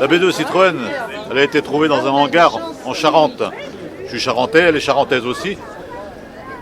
La B2 Citroën, elle a été trouvée dans un hangar en Charente. Je suis charentais, elle est charentaise aussi.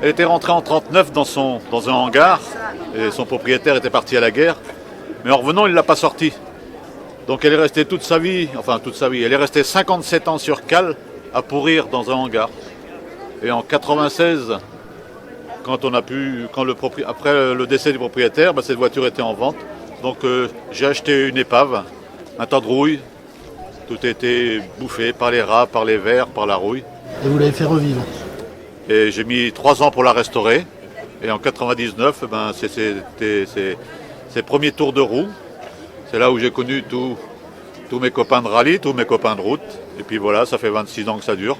Elle était rentrée en 1939 dans un hangar et son propriétaire était parti à la guerre. Mais en revenant, il ne l'a pas sortie. Donc elle est restée toute sa vie, elle est restée 57 ans sur cale à pourrir dans un hangar. Et en 96, après le décès du propriétaire, cette voiture était en vente. Donc j'ai acheté une épave, un tas de rouille. Tout a été bouffé par les rats, par les vers, par la rouille. Et vous l'avez fait revivre. Et j'ai mis 3 ans pour la restaurer. Et en 99, c'était ses premiers tours de roue. C'est là où j'ai connu tous mes copains de rallye, tous mes copains de route. Et puis voilà, ça fait 26 ans que ça dure.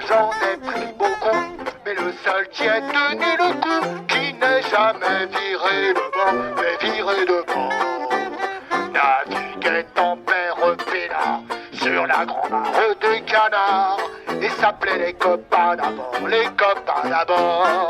J'en ai pris beaucoup, mais le seul qui ait tenu le coup, qui n'est jamais viré devant, mais viré devant. Naviguait en père peinard sur la grande mare des canards, et s'appelait les copains d'abord, les copains d'abord.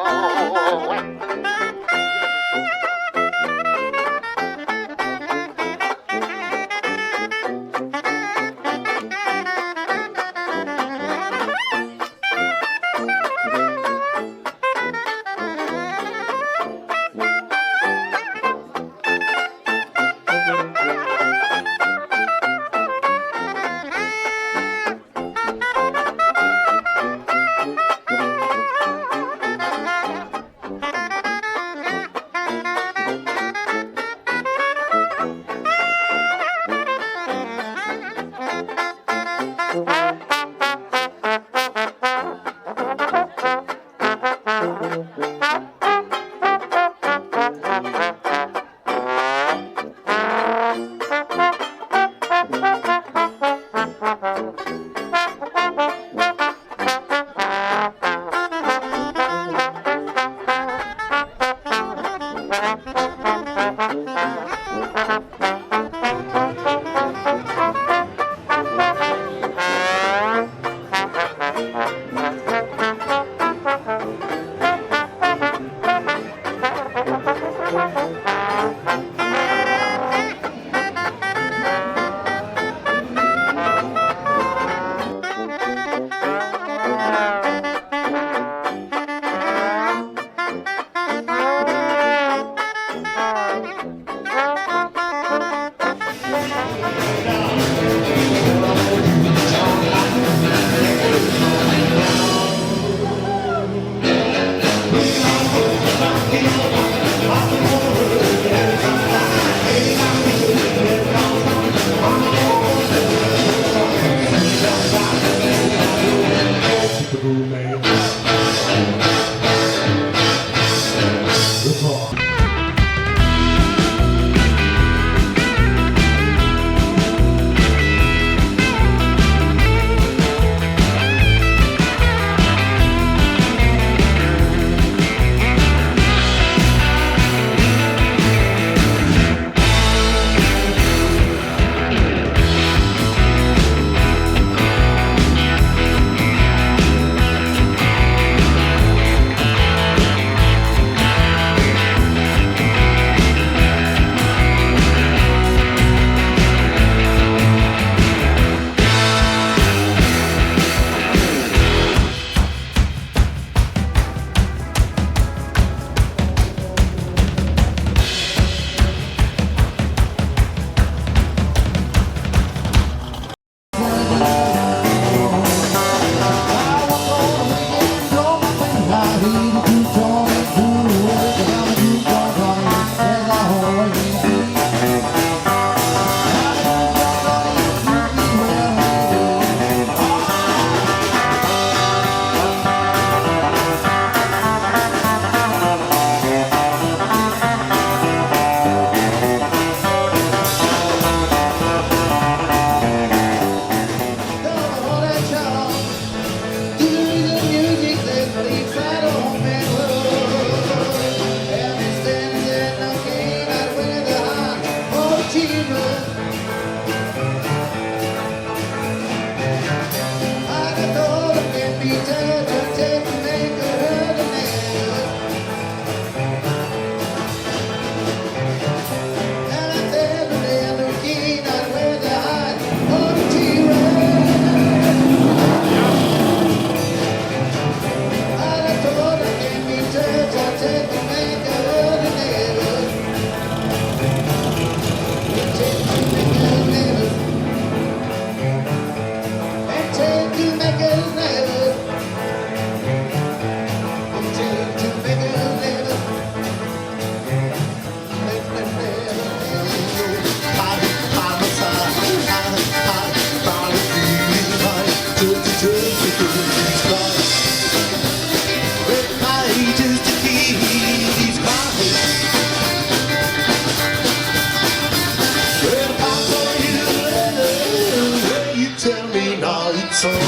It's alright,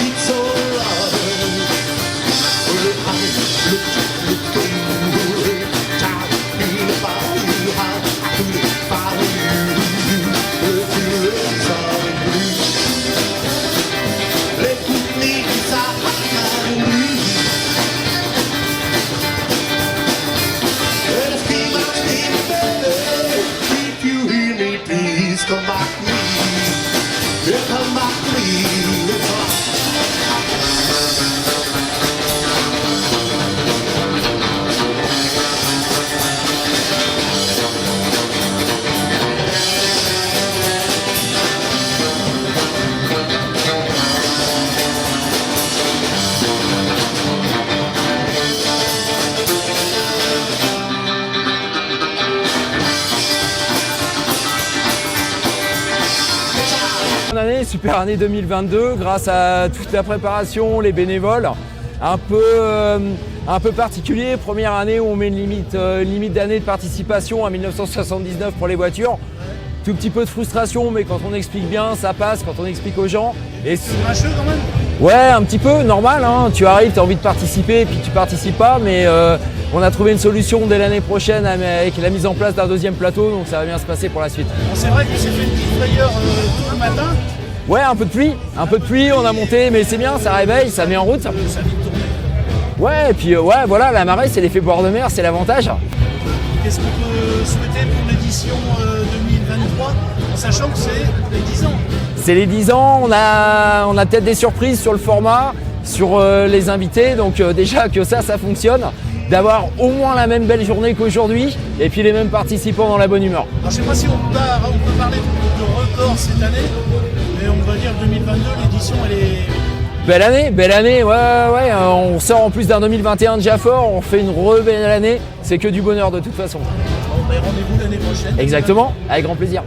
it's alright. Well, I looked away, tired of being about you, how I couldn't follow you. Well, feelings are blue. Let me inside my room. Well, it's been my baby. If you hear me, please come back to me. Yeah, come back to me. It's all right. Bonne année, super année 2022 grâce à toute la préparation, les bénévoles. Un peu particulier, première année où on met une limite d'année de participation à 1979 pour les voitures. Tout petit peu de frustration, mais quand on explique bien, ça passe, quand on explique aux gens. Et C'est mâcheux quand même. ouais, un petit peu, normal, hein. Tu arrives, tu as envie de participer et puis tu participes pas, mais on a trouvé une solution dès l'année prochaine avec la mise en place d'un deuxième plateau, donc ça va bien se passer pour la suite. Bon, c'est vrai que c'est fait une petite frayeur tout le matin. Ouais, un peu de pluie, on a monté, mais c'est bien, ça réveille, ça met en route. Ça a vite tourné. Ouais, et puis ouais, voilà, la marée, c'est l'effet bord de mer, c'est l'avantage. Qu'est-ce qu'on peut souhaiter pour l'édition 2023, en sachant que c'est les 10 ans? C'est les 10 ans, on a peut-être des surprises sur le format, sur les invités, donc déjà que ça fonctionne, d'avoir au moins la même belle journée qu'aujourd'hui, et puis les mêmes participants dans la bonne humeur. Alors, je ne sais pas si on peut parler de record cette année, mais on va dire 2022, l'édition elle est... Belle année, ouais, on sort en plus d'un 2021 déjà fort, on fait une belle année, c'est que du bonheur de toute façon. Bon, ben, rendez-vous l'année prochaine. Exactement, avec grand plaisir.